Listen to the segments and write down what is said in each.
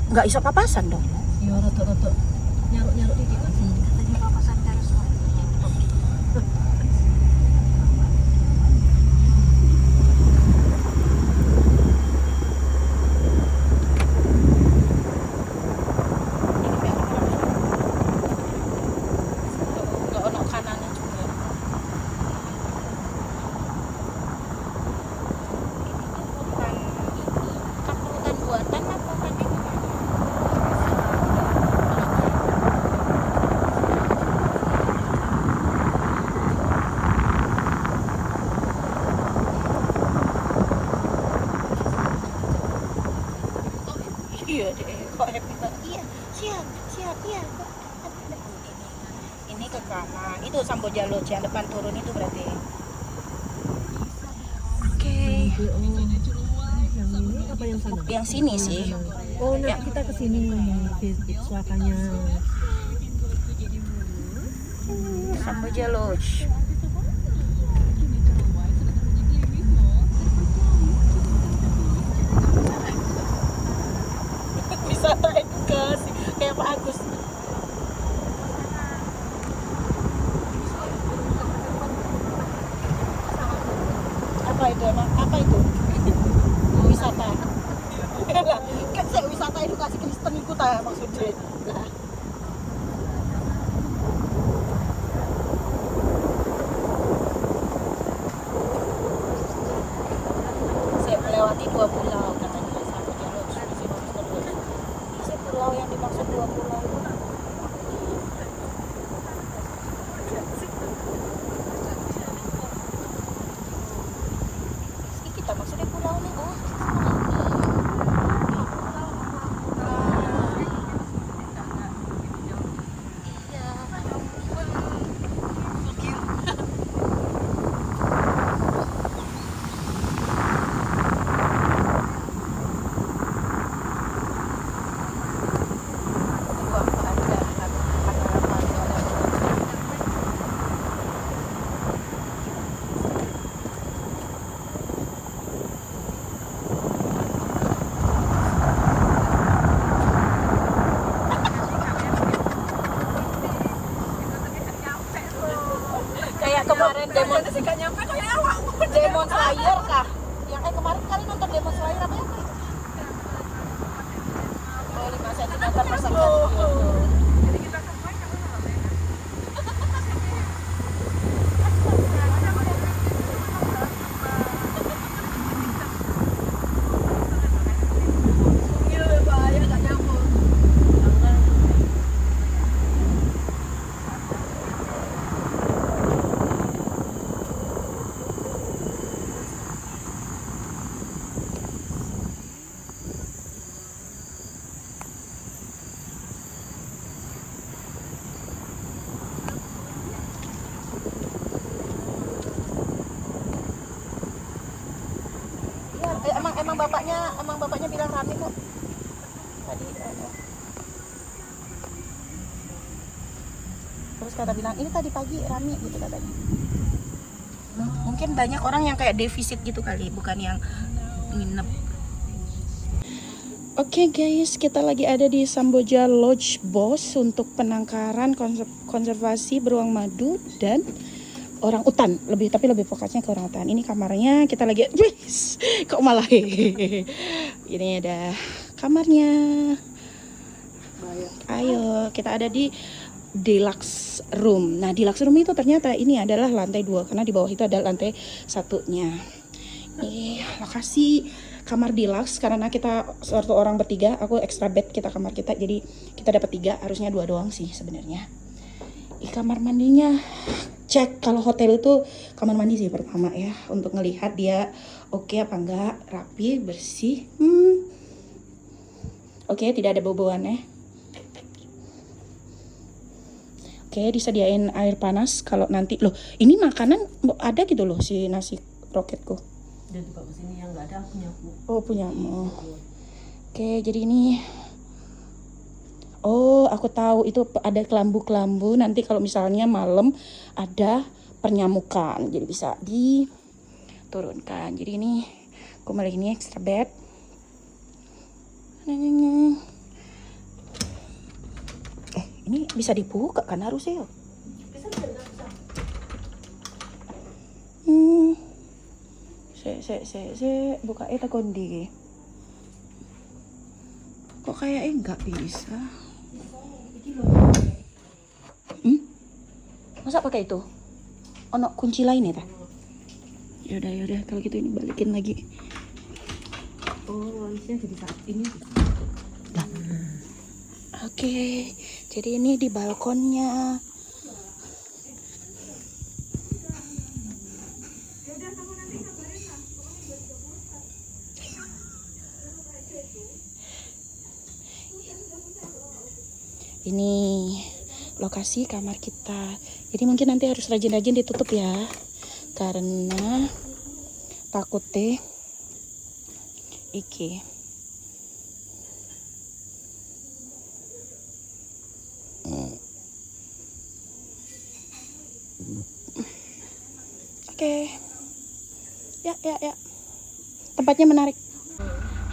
Nggak iso papasan dong. Iya, rotok-rotok. Nyaruk-nyaruk dikit kan. Katanya papasan terus. Nggak ono kanannya juga. Kan hutan buatan apa tadi? Iya deh, kok happy banget. Iya, siap, iya. Ini ke kanan, itu Samboja Lodge yang depan turun itu berarti. Oke. Yang ini apa yang sana? Yang sini sih. Oh, nanti Ya. kita kesini suakanya. Samboja Lodge. Wisata edukasi kayak Pak Agus. Apa itu emang? Apa itu? Wisata. Kan saya wisata edukasi Kristen itu ta maksudnya. Lah. Saya melewati 2 pulau katanya Samboja Lodge. Ini pulau yang dimaksud 2 pulau. Ini kita maksudnya pulau nih. Oh. Kayak kemarin Demon Slayer kah? Yang kemarin kali nonton Demon Slayer apa ya? Oh, 5 cm per second. Iya, emang bapaknya bilang rame kok. Tadi terus kata bilang ini tadi pagi rame gitu katanya. Mungkin banyak orang yang kayak defisit gitu kali, bukan yang nginep. Oke guys, kita lagi ada di Samboja Lodge Bos untuk penangkaran konservasi beruang madu dan orang utan, tapi lebih fokusnya ke orang utan. Ini kamarnya, kita lagi kok malah ini ada kamarnya. Ayo, kita ada di deluxe room. Nah, deluxe room itu ternyata ini adalah lantai 2 karena di bawah itu ada lantai 1-nya. Ini lokasi kamar deluxe karena kita satu orang bertiga, aku extra bed kita kamar kita, jadi kita dapat 3, harusnya 2 doang sih sebenarnya. Di kamar mandinya cek, kalau hotel itu kamar mandi sih pertama ya, untuk ngelihat dia oke apa enggak, rapi, bersih. Oke, tidak ada bau-bauan ya. Oke, disediain air panas kalau nanti loh. Ini makanan ada gitu loh si nasi roketku. Dan dibawa ke sini yang nggak ada punyaku. Oh, punyamu. Oke, jadi ini. Oh, aku tahu itu ada kelambu-kelambu. Nanti kalau misalnya malam ada penyamukan, jadi bisa turunkan. Jadi ini Kumal ini extra bed. Ini bisa dibuka kan harusnya ya? Se buka eta kondi. Kok kayak enggak bisa? Masa pakai itu? Ono kunci lain ya, ta? Yaudah kalau gitu ini balikin lagi. Oh, harusnya jadi saat ini. Oke, jadi ini di balkonnya. Ini lokasi kamar kita. Jadi mungkin nanti harus rajin-rajin ditutup ya, karena takut deh iki. Oke. Ya. Tempatnya menarik.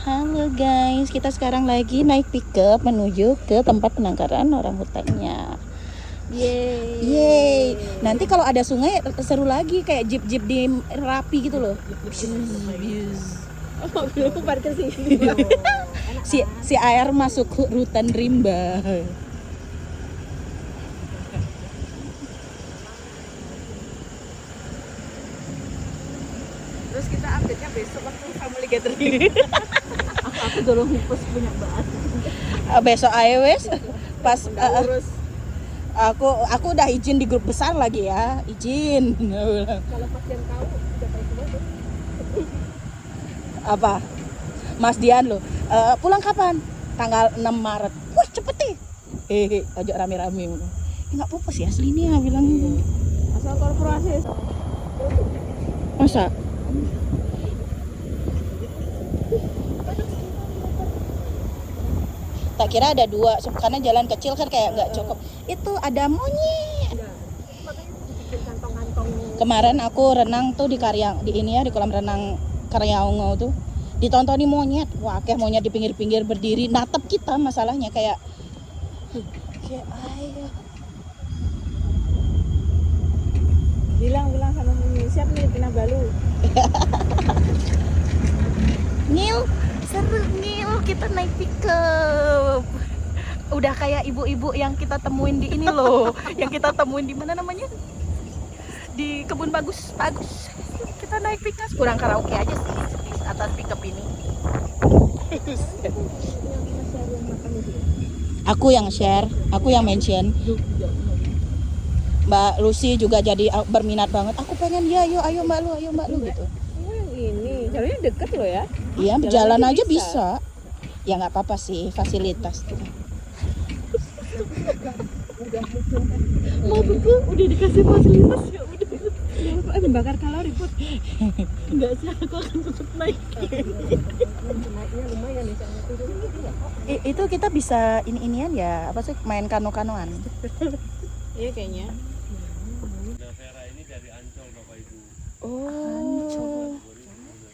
Halo guys, kita sekarang lagi naik pickup menuju ke tempat penangkaran orang hutannya. Yeay. Nanti kalau ada sungai seru lagi, kayak jeep-jeep di Rapi gitu loh. Aku parkir sini. Si air masuk hutan rimba. Terus kita update-nya besok waktu family gathering. Aku dorong pas punya banget. Besok ayo wes pas Terus aku udah izin di grup besar lagi ya, izin. kalau pas yang tahu udah tahu semua tuh. Apa? Mas Dian lo, pulang kapan? Tanggal 6 Maret. Wah cepet nih. Ojo rame-rame. Nggak apa-apa sih asli nih ya bilang. Asal korporasi. Masa? Tak kira ada dua, karena jalan kecil kan kayak nggak cukup. Itu ada monyet. Bikin kantong-kantong. Kemarin aku renang tuh di kolam renang Karyaungo tuh. Ditontoni monyet. Wah, kayak monyet di pinggir-pinggir berdiri natep kita, masalahnya kayak ayo. Bilang sama Mimi, siap nih Kinabalu. Nil, seru Nil, kita naik pickup. Udah kayak ibu-ibu yang kita temuin di ini loh. Yang kita temuin di mana namanya? Di Kebun Bagus. Kita naik pickup, kurang karaoke aja sih di atas pickup ini. Aku yang share, aku yang mention. Mbak Lucy juga jadi berminat banget. Aku pengen ya, ayo Mbak Lu gitu. Oh yang ini, jalannya deket loh ya. Iya, jalan aja bisa. Ya nggak apa-apa sih, fasilitas. Mau betul udah dikasih fasilitas ya udah. Membakar kalori put. Enggak sih, aku akan tetap naik. Naiknya lumayan nih, sama turun gitu ya. Itu kita bisa ini-inian ya, apa sih, main kano-kanoan. Iya kayaknya. Nah, Vera ini dari Ancol Bapak Ibu. Oh.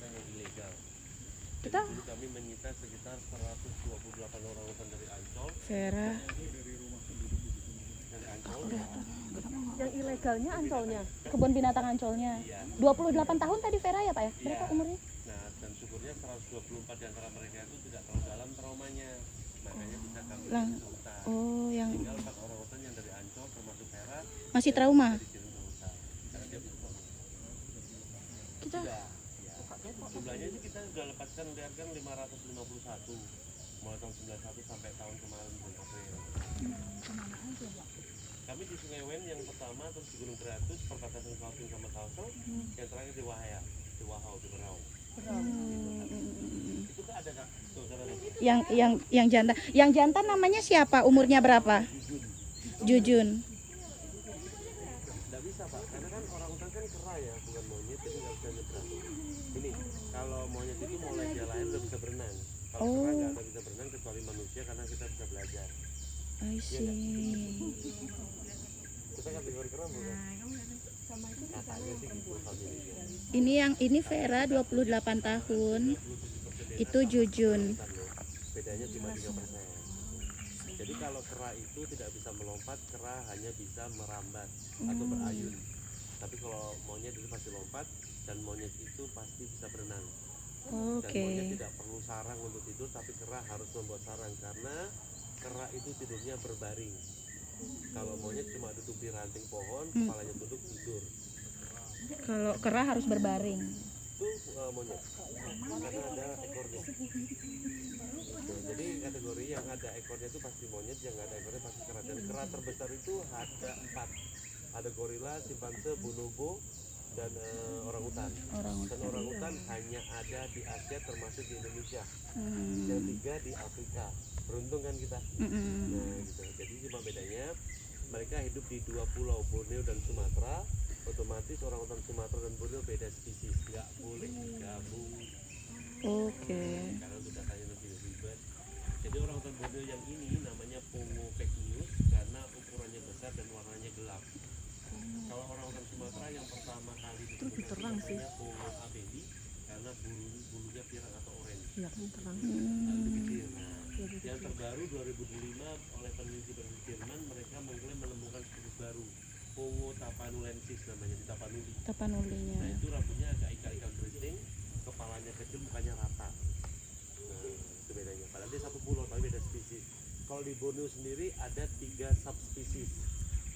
Yang ilegal. Kita Jadi kami menyita sekitar 128 orang hutan dari Ancol. Vera. Dari Ancol. yang ilegalnya Ancolnya. Kebun binatang Ancolnya. 28 tahun tadi Vera ya Pak ya? Berapa umurnya? Nah, dan syukurnya 124 di antara mereka itu tidak terlalu dalam traumanya. Makanya bisa kami kirim ke hutan. Oh, yang Tinggal 4 orang hutan yang dari Ancol termasuk Vera masih trauma. dikirim ke hutan. Karena dia belum trauma. Kita Ya. Jumlahnya sih kita sudah lepaskan liarkan 551 mulai tahun 91 sampai tahun kemarin bulan April. Kami di Sungai Wen yang pertama, terus di Gunung Beratus, perbatasan Kalsel sama Kalsel, yang terakhir di Wahaya, di Wahau, di Berau. Itu kan ada kak, saudara yang jantan. Yang jantan namanya siapa? Umurnya berapa? Jujun. Nggak bisa pak, karena kan orang utan kan kera ya, bukan monyet, jadi nggak bisa nyebrang. Ini, kalau monyet itu mulai dia lahir udah bisa berenang. Kalau kera nggak ada bisa berenang kecuali manusia, karena kita bisa belajar. I see. Kita kategori kera bukan? Katanya sih gitu familinya. Ini Vera 28 tahun. 27% Itu Jujun. bedanya cuma 3%. Jadi kalau kera itu tidak bisa melompat, kera hanya bisa merambat atau berayun. Tapi kalau monyet itu pasti lompat, dan monyet itu pasti bisa berenang. Dan monyet Oke. tidak perlu sarang untuk tidur, tapi kera harus membuat sarang karena kera itu tidurnya berbaring. Kalau monyet cuma duduk di ranting pohon, kepalanya tunduk tidur. Kalau kera harus berbaring. Itu monyet karena ada ekornya. Nah, jadi kategori yang ada ekornya itu pasti monyet, yang nggak ada ekornya pasti kera. Dan kera terbesar itu ada 4. Ada gorila, simpanse, bonobo, dan orangutan. Dan orangutan hanya ada di Asia, termasuk di Indonesia. Yang 3 di Afrika. Beruntung kan kita. Nah, gitu. Jadi cuma bedanya mereka hidup di 2 pulau, Borneo dan Sumatera. Otomatis orangutan Sumatera dan Borneo beda spesies, nggak boleh gabung. Oke. Karena untuk datanya lebih ribet. Jadi orangutan Borneo yang ini namanya Pongo pygmeus karena ukurannya besar dan warnanya gelap. Kalau orangutan Sumatera yang pertama kali ditemukan namanya Pongo abeli karena bulunya pirang atau orange. Iya kan terang. Kecil. Nah, yang terbaru 2005 oleh peneliti Jerman, mereka mengklaim menemukan spesies baru, Pongo tapanulensis namanya, di Tapanuli. Nah, Tapanulinya. itu rambutnya agak ikal-ikal keriting, kepalanya kecil, mukanya rata. Nah, itu bedanya. Padahal dia satu pulau tapi beda spesies. Kalau di Borneo sendiri ada 3 subspesies.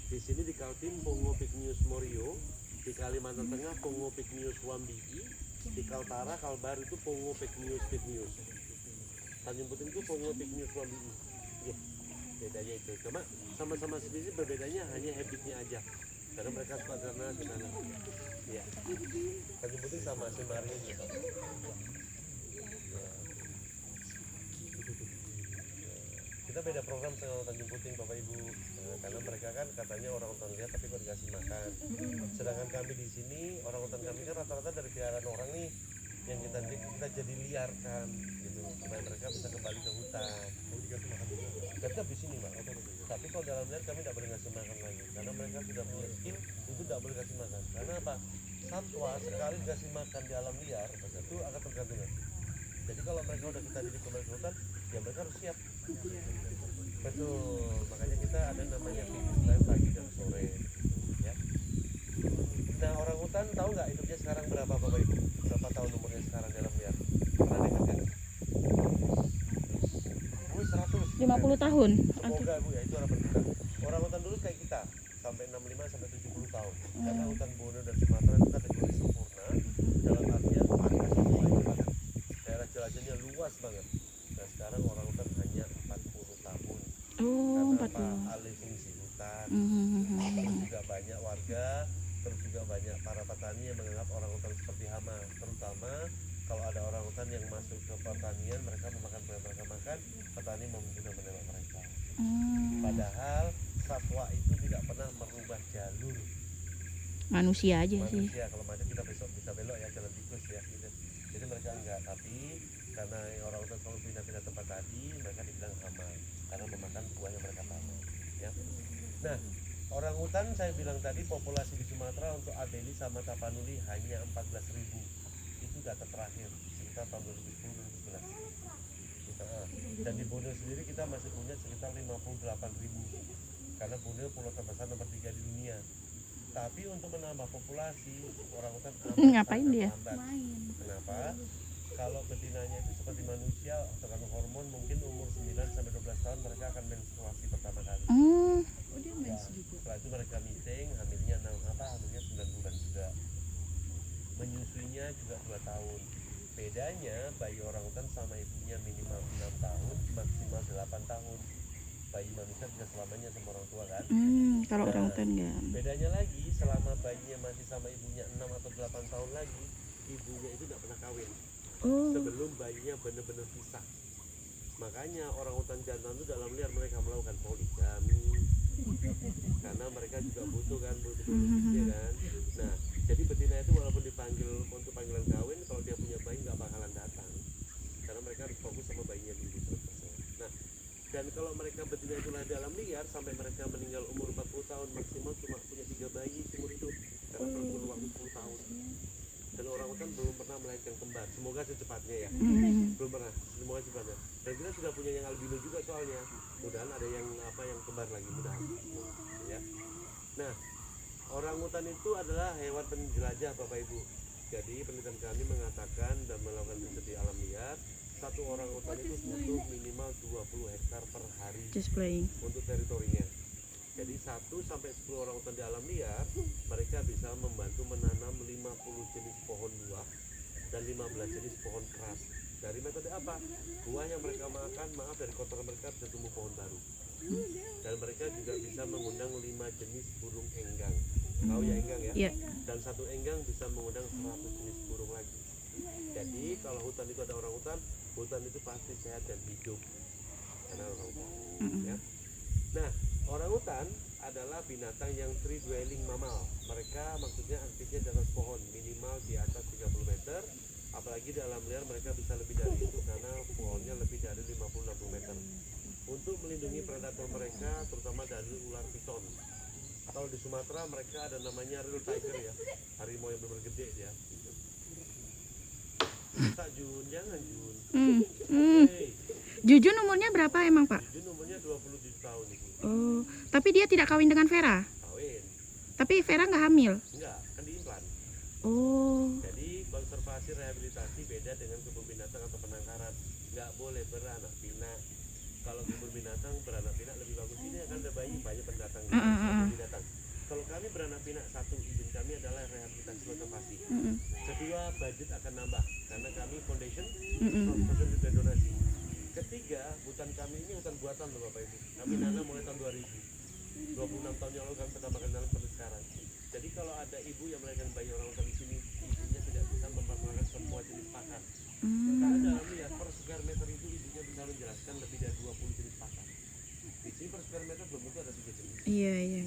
Di sini di Kaltim Pongo pygmeus morio, di Kalimantan Tengah Pongo pygmeus wambii, di Kaltara Kalbar itu Pongo pygmeus pygmeus. Tanjung Puting itu Pongo pygmeus wambii. Ya, bedanya itu. Cuma sama-sama spesies, berbedanya hanya habitnya aja. Karena mereka suka karena di sana. Ya. Tanjung Puting sama Simaria juga. Kita beda program sama Tanjung Puting Bapak Ibu. Nah, karena mereka kan katanya orang hutan liar tapi kok dikasih makan. Sedangkan kami di sini orang hutan kami kan rata-rata dari piaraan orang nih yang kita jadi liarkan gitu supaya mereka bisa kembali ke hutan. Dikasih makan juga. Tetap di sini Pak. Tapi kalau dalam liar kami tidak boleh kasih makan lagi karena mereka sudah punya skill itu tidak boleh kasih makan. Karena apa? Satwa sekali dikasih makan di alam liar itu akan tergantungan. Jadi kalau mereka udah kita didik kembali ke hutan, ya mereka harus siap. Betul, makanya kita ada namanya feeding time pagi dan sore, ya. Nah orang hutan tahu nggak hidupnya sekarang berapa Bapak Ibu? Berapa tahun umurnya sekarang dalam liar? Pernah dengar nggak? 100. 50 tahun. Semoga Bu ya, itu harapan kita. Orang hutan dulu kayak kita sampai 65 sampai 70 tahun. Karena hutan Borneo dan Sumatera itu kategori sempurna dalam artian pangkas luasnya banget. Daerah jelajahnya luas banget. Nah sekarang orang hutan hanya 40 tahun. Oh, Karena 40. apa? Alih fungsi hutan. Terus juga banyak warga, terus juga banyak para petani yang menganggap orang hutan seperti hama. Terutama kalau ada orang hutan yang masuk ke pertanian, mereka memakan apa yang mereka makan, petani membunuh menembak mereka. Padahal satwa itu tidak pernah merubah jalur. Manusia aja sih. Manusia kalau macam kita besok bisa belok ya, jalan tikus ya gitu. Jadi mereka enggak, tapi karena orang hutan selalu pindah-pindah tempat tadi, mereka dibilang hama karena memakan buah yang mereka tanam ya. Nah orang hutan saya bilang tadi populasi di Sumatera untuk abeli sama tapanuli hanya 14.000. Itu data terakhir sekitar tahun 2010-2011. Dan di Borneo sendiri kita masih punya sekitar 58.000 karena Borneo pulau terbesar nomor 3 di dunia. Tapi untuk menambah populasi orang hutan Ngapain dia? Main. Kenapa? Kalau betinanya itu seperti manusia terkandung hormon, mungkin umur 9 sampai 12 tahun mereka akan menstruasi pertama kali. Ya, setelah itu mereka meeting, hamilnya 9 bulan juga. Menyusuinya juga 2 tahun. Bedanya bayi orang hutan sama ibunya minimal 6 tahun, maksimal 8 tahun. Bayi manusia bisa selamanya sama orang tua kan? Kalau orang hutan enggak. Bedanya lagi, selama bayinya masih sama ibunya 6 atau 8 tahun lagi, ibunya itu tidak pernah kawin. Sebelum bayinya benar-benar pisah. Makanya orang hutan jantan itu dalam liar mereka melakukan poligami. Karena mereka juga butuh kan, butuh ya kan. Nah, jadi betina itu walaupun dipanggil untuk panggilan kawin, kalau dia punya bayi nggak bakalan datang. Karena mereka harus fokus sama bayinya dulu 100%. Nah, dan kalau mereka betina itu lahir dalam liar sampai mereka meninggal umur 40 tahun maksimal cuma punya 3 bayi seumur hidup karena perlu waktu 10 tahun. Dan utan belum pernah melahirkan kembar. Semoga secepatnya ya. Belum pernah. Semoga secepatnya. Dan kita sudah punya yang albino juga soalnya. Mudahan ada yang yang kembar lagi mudahan. Ya. Nah, orangutan itu adalah hewan penjelajah Bapak Ibu. Jadi penelitian kami mengatakan dan melakukan riset di alam liar, satu orangutan itu butuh minimal 20 hektar per hari Just playing. untuk teritorinya. Jadi 1 sampai 10 orangutan di alam liar, mereka bisa membantu menanam 50 jenis pohon buah dan 15 jenis pohon keras. Dari metode apa? Buah yang mereka makan, dari kotoran mereka bisa tumbuh pohon baru. Dan mereka juga bisa mengundang 5 jenis burung enggang. Tahu ya enggang ya? Iya. Dan satu enggang bisa mengundang 100 jenis burung lagi. Jadi kalau hutan itu ada orangutan, hutan itu pasti sehat dan hidup karena orangutan. Ya. Nah, orangutan adalah binatang yang tree dwelling mammal. Mereka maksudnya aktifnya di atas pohon, minimal di atas 30 meter. Apalagi di alam liar mereka bisa lebih dari itu karena pohonnya lebih dari 50-60 meter. Untuk melindungi predator mereka, terutama dari ular piton. Kalau di Sumatera mereka ada namanya real tiger ya, harimau yang benar gede ya. Tak Jun, jangan Jun. Hey, Jujun umurnya berapa emang Pak? Jun umurnya 27 tahun itu. Oh, tapi dia tidak kawin dengan Vera. Kawin. Tapi Vera nggak hamil. Enggak, kan diimplan. Oh, Jadi konservasi rehabilitasi beda dengan kebun binatang atau penangkaran. Nggak boleh beranak pinak. Kalau kebun binatang beranak pinak lebih bagus. Ini akan ada bayi banyak pendatang binatang. Kalau kami beranak pinak, satu izin kami adalah rehabilitasi konservasi. Kedua, budget akan nambah karena kami foundation, foundation juga donasi. Ketiga, hutan kami ini hutan buatan loh Bapak Ibu. Kami nanam mulai tahun 2000. 26 tahun yang lalu kami pertama kali nanam sampai sekarang. Jadi kalau ada ibu yang melahirkan bayi orangutan di sini, ibunya tidak bisa memperkenalkan semua jenis pakan. Karena dalam lihat per square meter itu ibunya bisa menjelaskan lebih dari 20 jenis pakan. Di sini per square meter belum tentu ada 3 jenis. iya.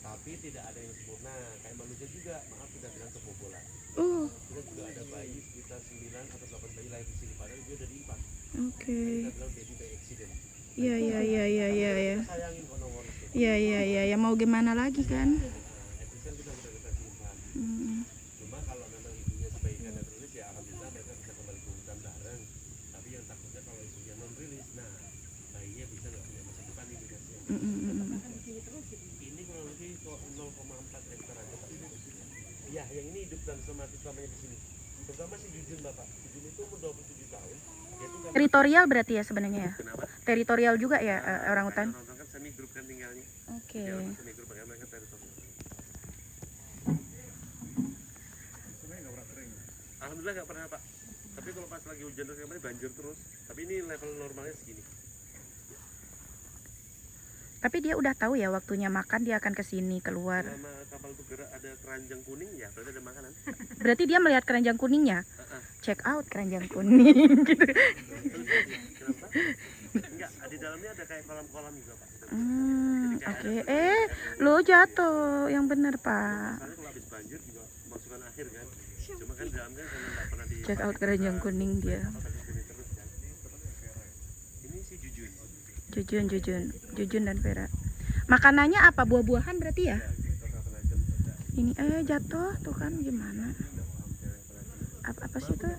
Tapi tidak ada yang sempurna, kayak manusia juga, maaf tidak bilang kebobolan. Oh, Kita juga ada bayi sekitar 9 atau 8 bayi lahir di sini, padahal dia udah diimplan. oke. Kita bilang baby by accident. Iya. Kita sayangin kok nomor itu. Iya. Mau gimana lagi kan? Efisien kita kasih implan. Cuma kalau memang ibunya sebaiknya naturlis ya alhamdulillah mereka bisa kembali ke hutan bareng. Tapi yang takutnya kalau ibunya non rilis, nah bayinya bisa nggak punya masa depan ini kasihan. Ini kurang lebih 0,4 hektar aja Pak. Ya, yang ini hidup dan mati selamanya di sini. Terutama si Jujun Bapak. Jujun itu umur 27 tahun. Dia tuh kan Teritorial berarti ya sebenarnya ya? kenapa? Teritorial juga ya orangutan? Orang kan semi grup kan tinggalnya. Oke. Dia orang semi grup makanya mereka teritorial. Alhamdulillah nggak pernah Pak. Tapi kalau pas lagi hujan terus kemarin banjir terus. Tapi ini level normalnya segini. Tapi dia udah tahu ya waktunya makan dia akan kesini keluar. Selama kapal itu gerak ada keranjang kuning ya berarti ada makanan. Berarti dia melihat keranjang kuningnya. Check out keranjang kuning gitu. Kenapa? Enggak, di dalamnya ada kayak kolam-kolam juga Pak. Oke. Lo jatuh yang bener Pak. Soalnya kalau habis banjir juga masukkan akhir kan. Cuma kan di dalamnya karena nggak pernah di Check out keranjang kuning dia. terus kan. Ini si Jujun. Jujun dan Vera. Makanannya apa? Buah-buahan berarti ya? Ini jatuh tuh kan gimana? Apa sih itu?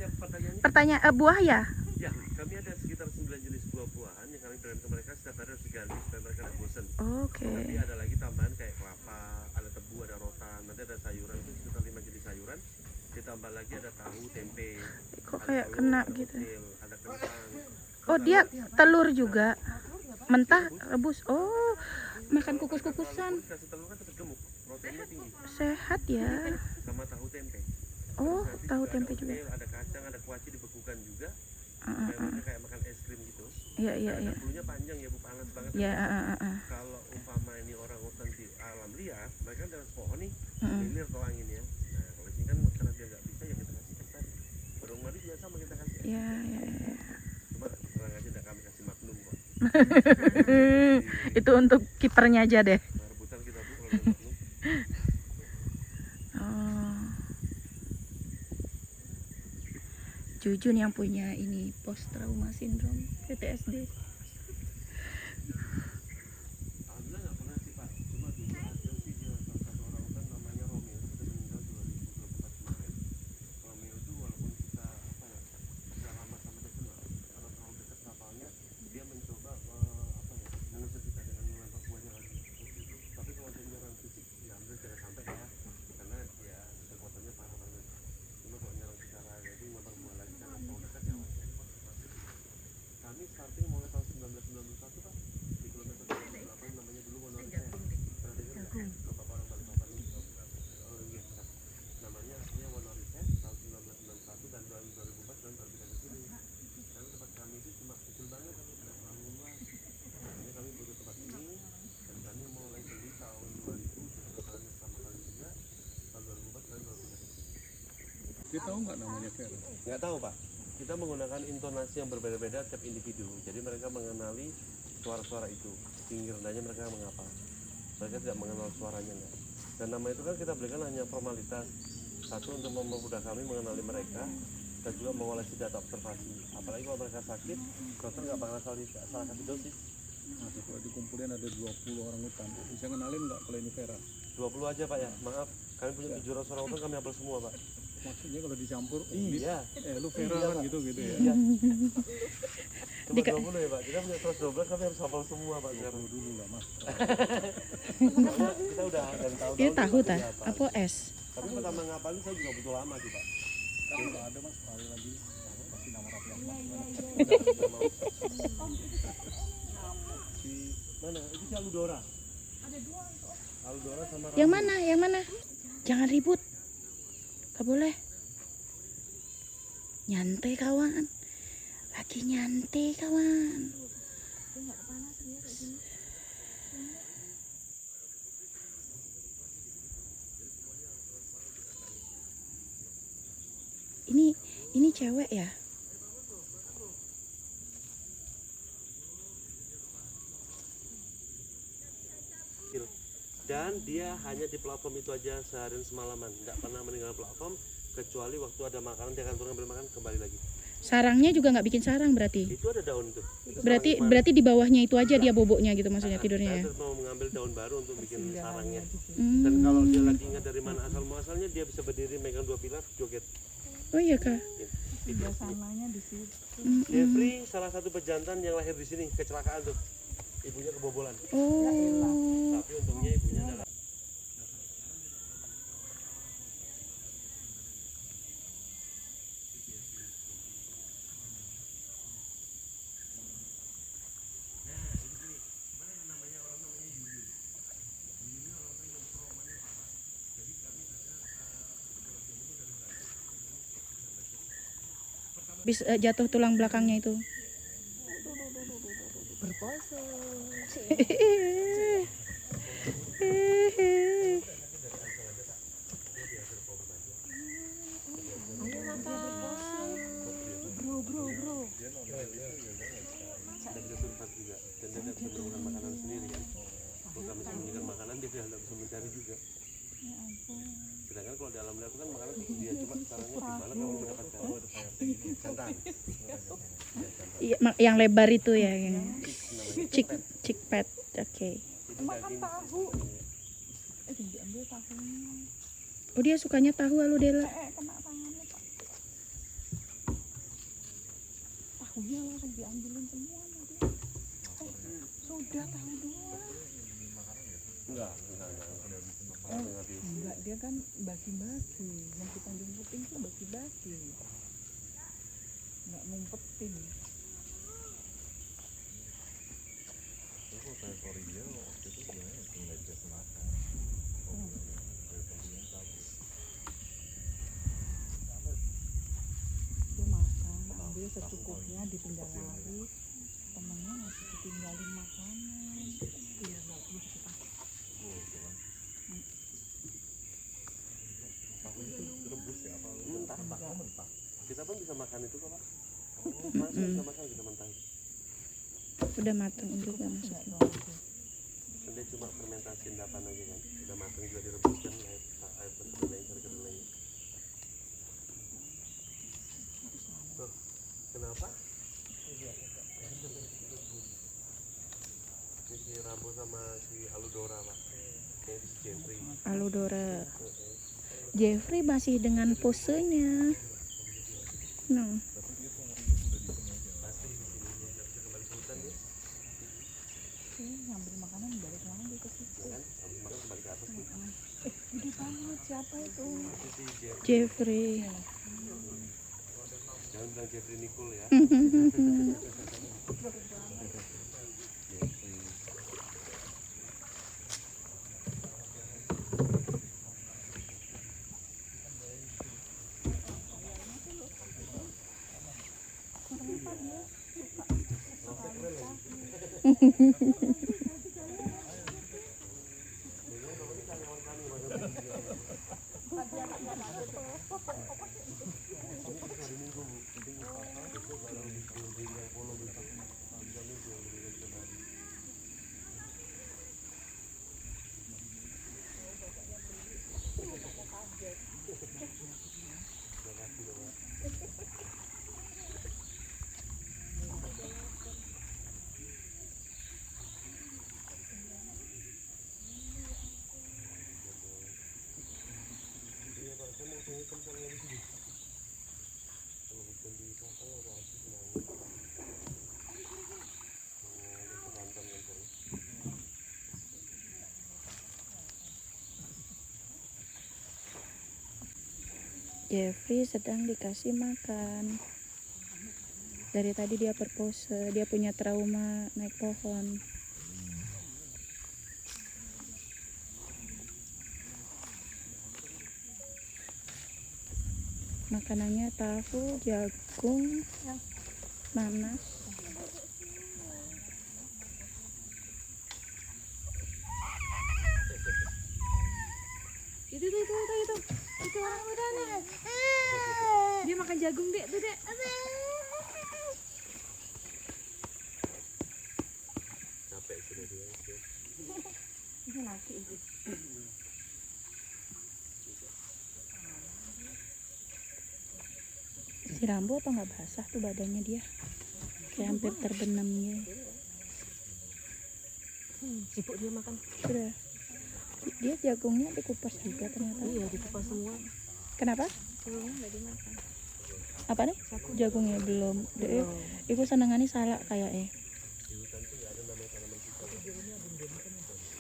Pertanyaan buah ya? Ya, kami ada sekitar 9 jenis buah-buahan yang kami berikan ke mereka setiap hari harus diganti supaya mereka tidak bosan. Oke. Nanti ada lagi tambahan kayak kelapa, ada tebu, ada rotan, nanti ada sayuran itu sekitar 5 jenis sayuran. Ditambah lagi ada tahu, tempe. Kok ada kayak telur, kena ada gitu. kutil, ada kentang. Oh dia telur juga. Mentah rebus. Oh makan kukus-kukusan. Kasih telur kan tetap gemuk, proteinnya tinggi. Sehat ya. Sama tahu tempe. Oh Nanti tahu juga tempe ada juga. oatmeal, ada kacang, ada kuaci dibekukan juga. Supaya mereka kayak makan es krim gitu. Iya. Ada bulunya panjang ya Bu, panas banget. Ya. Kalau umpama ini orang hutan di alam liar, mereka kan dari pohon nih, hilir tuh anginnya. Nah kalau ini kan karena dia nggak bisa ya kita kasih kesan. Burung madu juga sama kita kasih. Ya. Cuma terang aja udah kami kasih magnum kok. Itu untuk kipernya aja deh. Nah, rebutan kita Bu kalau ada magnum. Oh. Jujun yang punya ini post trauma syndrome PTSD. Alhamdulillah nggak pernah sih Pak. Cuma dulu ada sih dia salah satu orang hutan namanya Romeo, sudah meninggal 2024 kemarin. Romeo itu Dia tahu nggak namanya Vera? Nggak tahu Pak, kita menggunakan intonasi yang berbeda-beda tiap individu, jadi mereka mengenali suara-suara itu. Tinggi rendahnya mereka mengapa, mereka tidak mengenal suaranya enggak. Dan nama itu kan kita berikan hanya formalitas, satu untuk mempermudah kami mengenali mereka, dan juga mengoleksi data observasi. Apalagi kalau mereka sakit, dokter nggak bakal salah kasih dosis. Nah, kalau dikumpulin ada 20 orang hutan, bisa kenalin nggak kalau ini Vera? 20 aja Pak ya, maaf, kami punya 700 orang hutan, kami hafal semua Pak. Maksudnya kalau dicampur, Iya. lu Vera Iya, kan Pak. gitu ya? Iya. Cuma 20 ya Pak, kita punya 112, kami harus hafal semua Pak sekarang. Dulu lah mas. Soalnya kita udah dari tahun-tahun Ini tahu kita tah? jadi apa. Apa es? Tapi pertama ngapalin saya juga butuh lama sih Pak. Kalau ada mas, sekali lagi kasih nama Raffi Ahmad. Di mana? Itu si Aludora. Ada dua itu. Aludora sama Yang mana? Yang mana? Jangan ribut. Gak boleh. Nyantai kawan. Lagi nyantai kawan. Ini cewek ya? Dan dia hanya di platform itu aja seharian semalaman, nggak pernah meninggalkan platform kecuali waktu ada makanan dia akan turun ambil makan kembali lagi. Sarangnya juga nggak bikin sarang berarti? Itu ada daun tuh. Itu Berarti sarang kemarin. berarti di bawahnya itu aja dia boboknya gitu maksudnya tidurnya ya? Saya mau mengambil daun baru untuk bikin sarangnya. Hmm. Dan kalau dia lagi ingat dari mana asal muasalnya, dia bisa berdiri megang 2 pilar joget. Oh iya kak. Biasananya di situ. Jeffrey salah satu pejantan yang lahir di sini kecelakaan tuh, ibunya kebobolan. Oh. Tapi untungnya ibunya adalah Bis jatuh tulang belakangnya itu. Berpose. Ayo makan. Bro. dan dia survive juga, dan dia tidak bisa menemukan makanan sendiri kan. Kalau kami sembunyikan makanan, dia tidak bisa mencari juga. Sedangkan kalau di alam liar itu kan makanan dia cuma caranya gimana kamu mendapatkan jantan. Iya, yang lebar itu ya yang Namanya chickpea. Oke. itu Makan daging. tahu. Diambil tahunya. Oh dia sukanya tahu lalu Dela. Kena tangannya Pak. Tahunya langsung diambilin semua nanti. Sudah tahu dua. Enggak. Enggak, dia kan bagi-bagi. Yang kita jemputin tuh bagi-bagi. Enggak ngumpetin. Dia makan, ambil secukupnya, ditinggal lari. Temennya masih ditinggalin makanan. Iya, enggak perlu kita. Mentah. Kita pun bisa makan itu kok Pak. Masih bisa makan kita mentah. Udah matang juga maksudnya. Dan dia cuma fermentasi endapan aja kan. Udah matang juga direbuskan air kedelai cari kedelai. Tuh, kenapa? Ini si Rambo sama si Aludora Pak. Ini si Jeffrey. Aludora. Jeffrey masih dengan posenya. No. Pasti di sini dia nggak bisa kembali ke hutan dia. Ngambil makanan balik lagi ke situ. Ya kan? Habis makan kembali ke atas nih. Gede banget, siapa itu? Itu si Jeffrey. Jeffrey. Jangan bilang Jeffrey Nicole ya. Jeffrey sedang dikasih makan. Dari tadi dia berpose, dia punya trauma naik pohon. Makanannya tahu, jagung, nanas. Itu orang muda nih. Dia makan jagung, Dek, tuh, Dek. Capek sudah dia. Ini laki itu. Si Rambo apa nggak basah tuh badannya dia? Kayak hampir terbenam ya. Sibuk dia makan. Sudah. Dia jagungnya dikupas juga ternyata. Iya, dikupas semua. Kenapa? Sebelumnya nggak dimakan. Apa nih? Jagungnya belum. Iku senengane salah kayak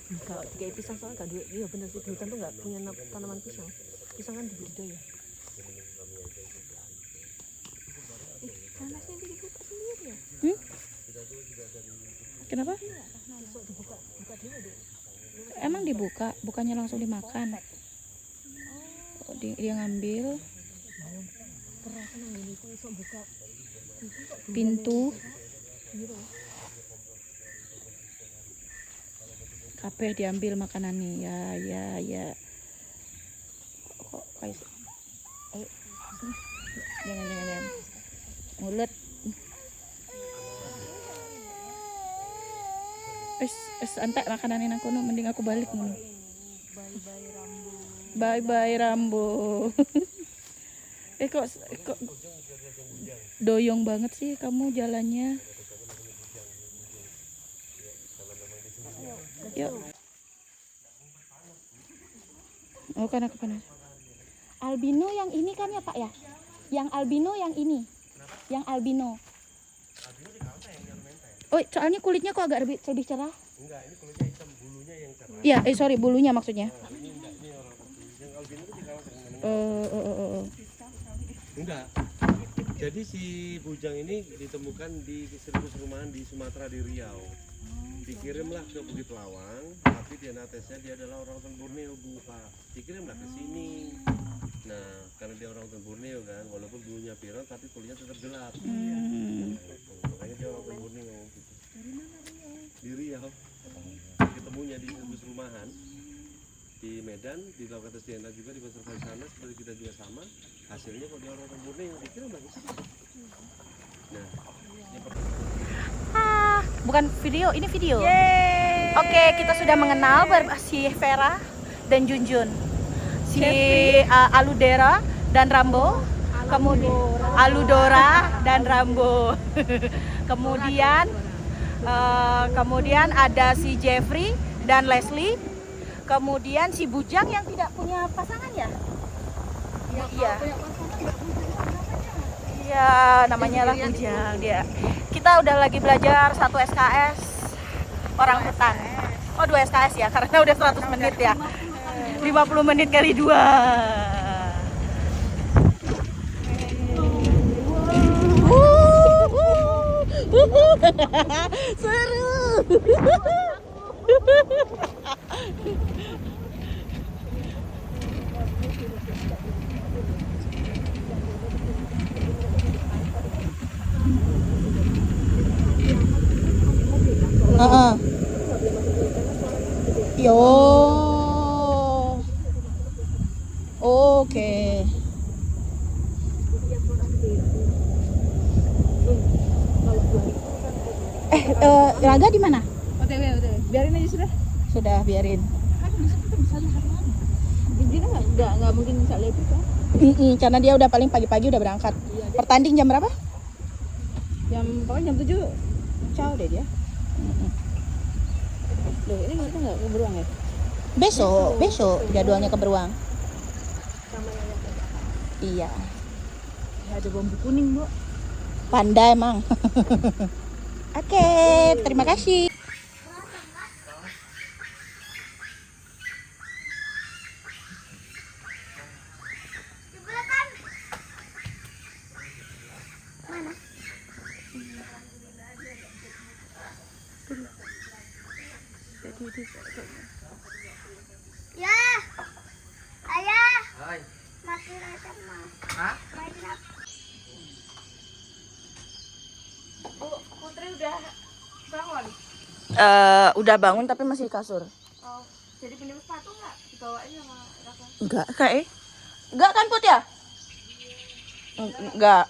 Enggak, kayak pisang soalnya kan iya bener sih, di hutan tuh nggak punya tanaman pisang. Pisang kan di beda ya. Nanasnya dibuka sendiri ya. Kenapa? Besok dibuka dulu deh. Emang dibuka, bukannya langsung dimakan. Oh, dia ngambil Keras nang ini tuh besok buka pintu. gitu. Kabeh diambil makanannya. Ya. Kok kayak jangan. Mulut. Es antek makanan nang kono, mending aku balik ngono. Bye Rambo. kok doyong banget sih kamu jalannya. Yuk. Oh, karena kepanas. Albino yang ini kan ya, Pak ya? Yang albino yang ini. Yang albino. Oh, soalnya kulitnya kok agak lebih cerah. Enggak, ini kulitnya hitam, bulunya yang cerah. Iya, sorry, bulunya maksudnya. Ini enggak, ini orang putih. Yang albino itu di kawasan Oh. Enggak. Jadi si bujang ini ditemukan di seribu perumahan di Sumatera, di Riau. Dikirimlah ke Bukit Lawang, tapi dia natesnya dia adalah orang Borneo, Bu, Pak. Dikirimlah ke sini. Nah, karena dia orang Borneo kan, walaupun bulunya pirang tapi kulitnya tetap gelap. Makanya dia orang Borneo gitu. Di Riau. Ketemunya di seribu perumahan di Medan, dilakukan tes DNA juga di konservasi sana seperti kita juga sama. Hasilnya kok dia orang Borneo, dikirimlah ke sini. Nah, yang pertama Bukan video, ini video. Oke, kita sudah mengenal si Vera dan Junjun, si Aludera dan Rambo, kemudian Aludora dan Rambo. kemudian ada si Jeffrey dan Leslie, kemudian si Bujang yang tidak punya pasangan ya? Iya, namanya lah Bujang dia. Kita udah lagi belajar 1 SKS orang hutan. Oh, 2 SKS ya, karena udah 100 menit ya. 50 menit kali 2. Seru. Yo. Oke. Raga di mana? OTW. Biarin aja sudah. Sudah, biarin. Kan bisa dia nggak mungkin bisa lebih kan? Karena dia udah paling pagi-pagi udah berangkat. Pertanding jam berapa? Pokoknya jam 7 ciao deh dia. Loh, ini nggak ke beruang ya? Besok jadwalnya ke Beruang. Iya. Ya, ada bambu kuning, Bu. Pandai emang. Oke, terima kasih. bisa kayaknya. Ya, ayah, Hai. makin aja mas. Hah? Main apa? Bu, Putri udah bangun. Udah bangun tapi masih di kasur. Oh, jadi pinjam sepatu nggak? Dibawain sama Raka. Enggak kan Put ya? Enggak.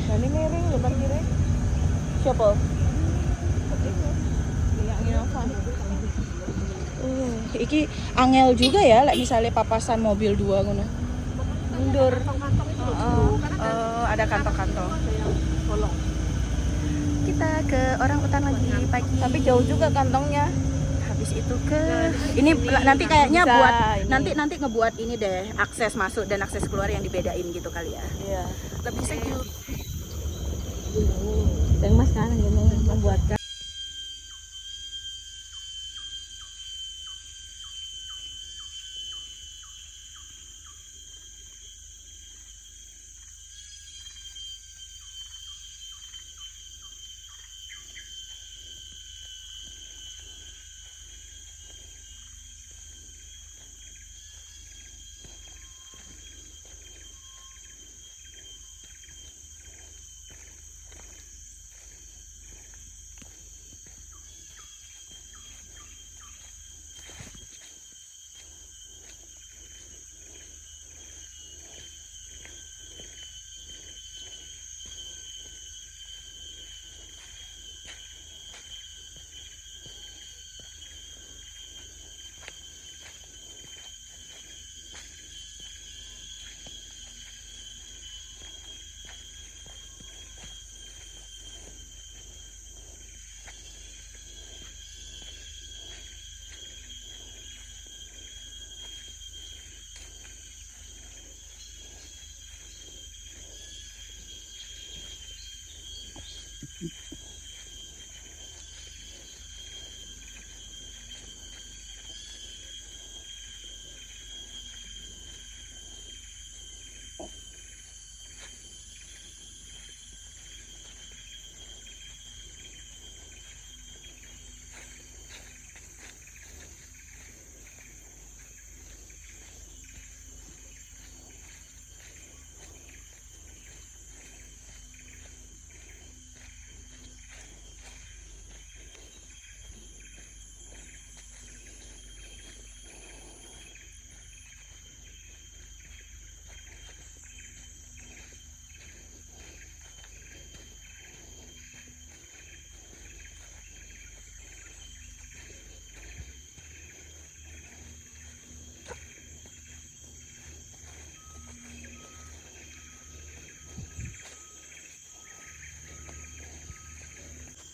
Nah, ini miring, lebar miring. Siapa? Yang Innova. Iki angel juga ya, like misalnya papasan mobil dua ngono. Mundur. Ada kantong-kantong. Kita ke orang utan lagi pagi. Tapi jauh juga kantongnya. Habis itu ke ini nanti kayaknya Bisa buat ini. nanti ngebuat ini deh, akses masuk dan akses keluar yang dibedain gitu kali ya. Iya. Lebih secure. Dan Mas sekarang ini membuatkan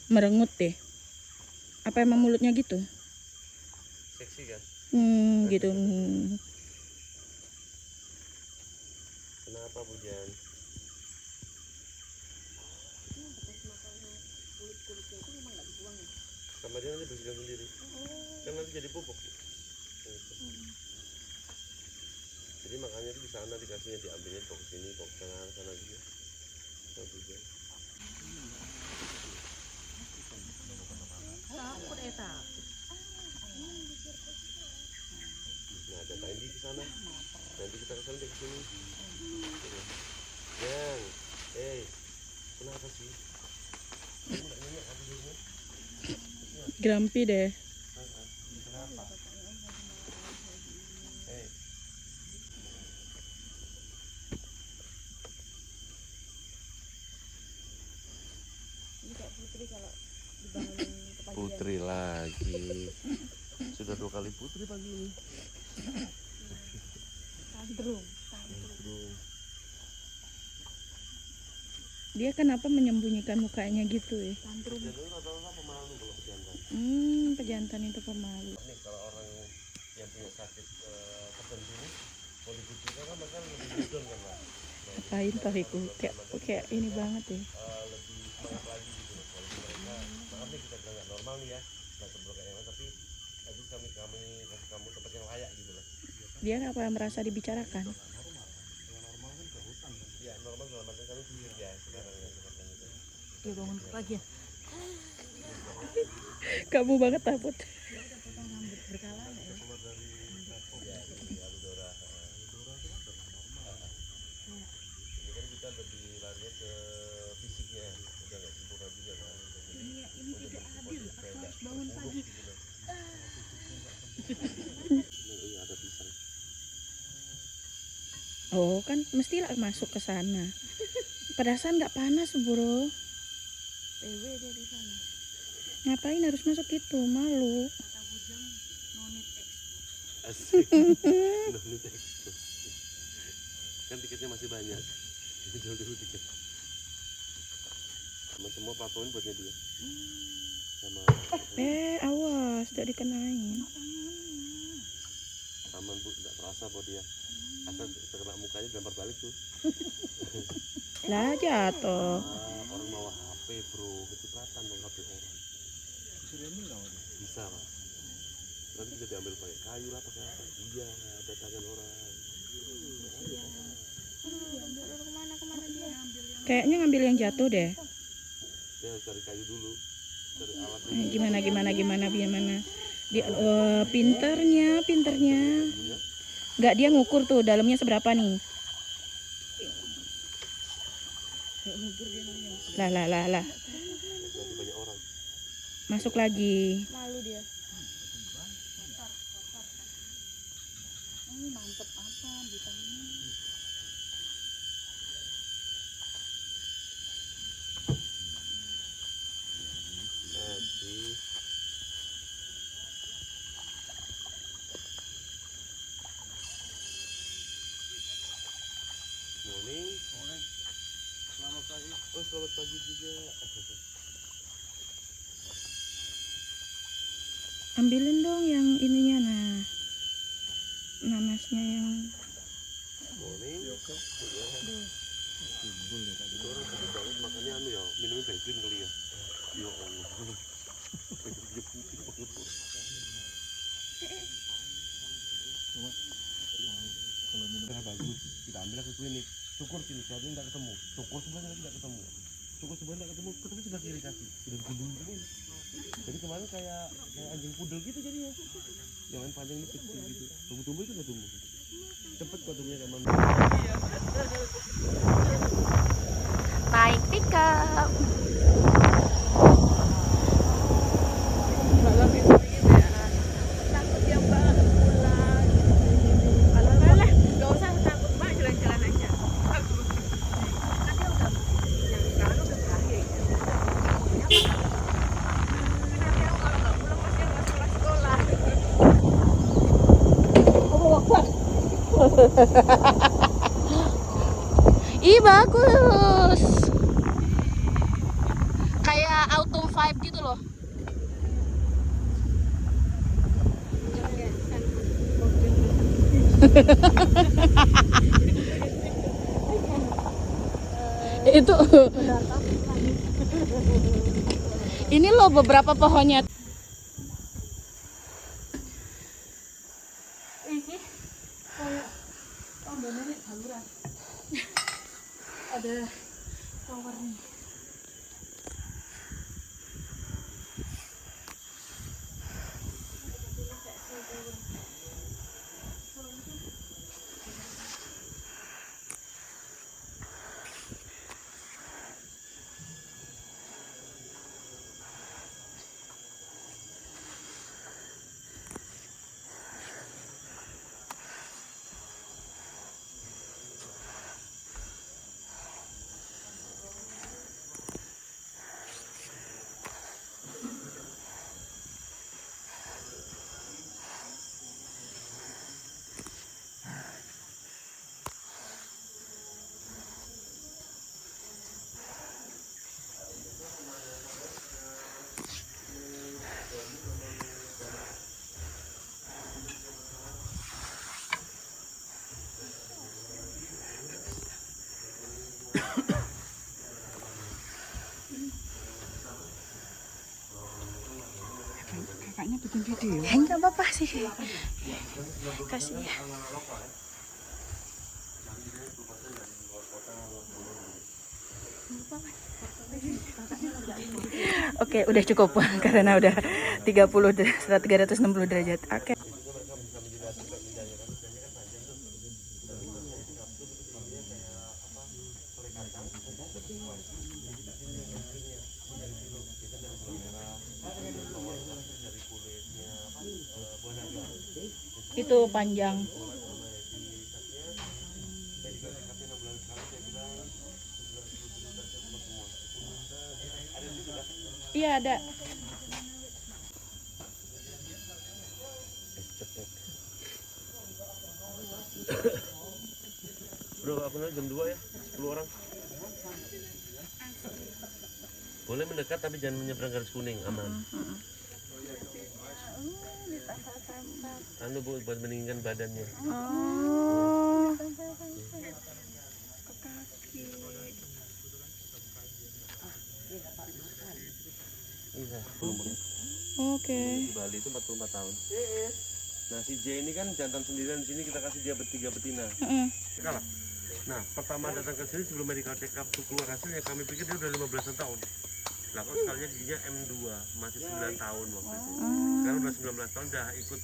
Merengut deh. Apa emang mulutnya gitu? Seksi kan? Gitu. Kenapa Bujan? Sama dia nanti bersihkan sendiri. Kan nanti jadi pupuk. Gitu. Jadi makanya di sana dikasihnya diambilnya kok ke sini, kok ke sana gitu. Sama Bujan. Nah, ada Indi ke sana. Nanti kita ke sana dia ke sini. Yang, kenapa sih? Kamu nggak nyenyak apa dulu? Grumpy deh. Kenapa? Putri lagi. Sudah 2 kali putri pagi ini. Tantrum. Dia kenapa menyembunyikan mukanya gitu ya? Jadi rata-rata pemalu kalau pejantan. Pejantan itu pemalu. Nih kalau orang yang punya sakit tertentu nih, kalau dikucilkan kan mereka lebih hidung kan Pak. Apain tahiku kayak ini banget ya. Lebih semangat lagi gitu loh. Walaupun mereka, maaf nih kita bilang nggak normal nih ya, nggak seberapa kayak yang tapi itu kami kasih kamu tempat yang layak gitu loh. Dia apa merasa dibicarakan? Iya normal dalam arti kami sendiri ya sekarang ya seperti itu. Dia bangun pagi ya. Kamu banget takut. Berkala ya. Ya di Aludora. Ini kan kita lebih larinya ke fisiknya, udah nggak sempurna juga kan. Ini tidak adil. Aku harus bangun pagi. Iya ada pisang. Oh kan mestilah masuk ke sana. Perasaan nggak panas bro. PW dia di sana. Ngapain harus masuk itu? Malu. Kata Bujang, no need expose. Asik. Nonton ekspos. Kan tiketnya masih banyak. Jual dulu tiket. Sama semua platform buatnya dia. Sama Awas, tidak dikenain. aman Bu, nggak terasa buat dia. Asal terkena mukanya gambar balik tuh. Lah jatuh. Orang bawa HP bro, kecipratan dong HP orang. Bisa diambil nggak Mas? Bisa Pak. Nanti bisa diambil pakai kayu lah pakai apa? Iya, ada tangan orang. Kemana dia? Kayaknya ngambil yang jatuh deh. Dia harus cari kayu dulu, cari alat dulu. Gimana. Dia pinternya. Nggak dia ngukur tuh dalamnya seberapa nih. Lah. Berarti banyak orang. Masuk lagi. Malu dia. Mantep apa vitamin. Asik. Morning. Selamat pagi. Oh selamat pagi juga. Ambilin dong yang ininya nanasnya yang Morning. Ya, oke. Timbul ya tadi. Itu orang tadi banget makannya anu ya, minumnya bensin kali ya. Ya Allah. Dia putih banget bro. Cuma kalau minum Udah bagus, kita ambil ke klinik. Cukur sini, jadi nggak ketemu. Cukur sebelahnya lagi nggak ketemu. Cukur sebelahnya nggak ketemu, ketemu sebelah kiri kaki. Udah digundulin. Jadi kemarin kayak anjing pudel gitu jadinya. Yang lain panjang ini kecil gitu. Tumbuh-tumbuh itu nggak tumbuh. Cepet kok tumbuhnya kayak manusia. naik pickup. Takut dia banget pulang. Alah, nggak usah takut Mbak, jalan-jalan aja. Kan dia udah, yang sekarang udah berakhir. Nanti aku kalau nggak pulang pasti nggak sekolah. Ih bagus. Kayak Autumn vibe loh. Itu ini loh beberapa pohonnya. Ada towernya. Kakaknya bikin video. Enggak apa-apa sih. Kasih ya. Oke, udah cukup karena udah 360 derajat. Oke. Itu panjang. Iya ada. Bro, aku naik jam 2 ya, 10 orang. Boleh mendekat tapi jangan menyeberang garis kuning, aman. Anu bu, buat meninggikan badannya. Oh. Iya, boleh. Oke. Di Bali itu 44 tahun. Nah si J ini kan jantan sendirian, di sini kita kasih dia 3 betina. Kalah. Nah pertama datang ke sini sebelum medical check up tuh keluar hasilnya, kami pikir dia udah 15 tahun. Lah kok sekalinya giginya M2, masih 9 tahun waktu itu. Sekarang udah 19 tahun, udah ikut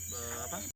apa?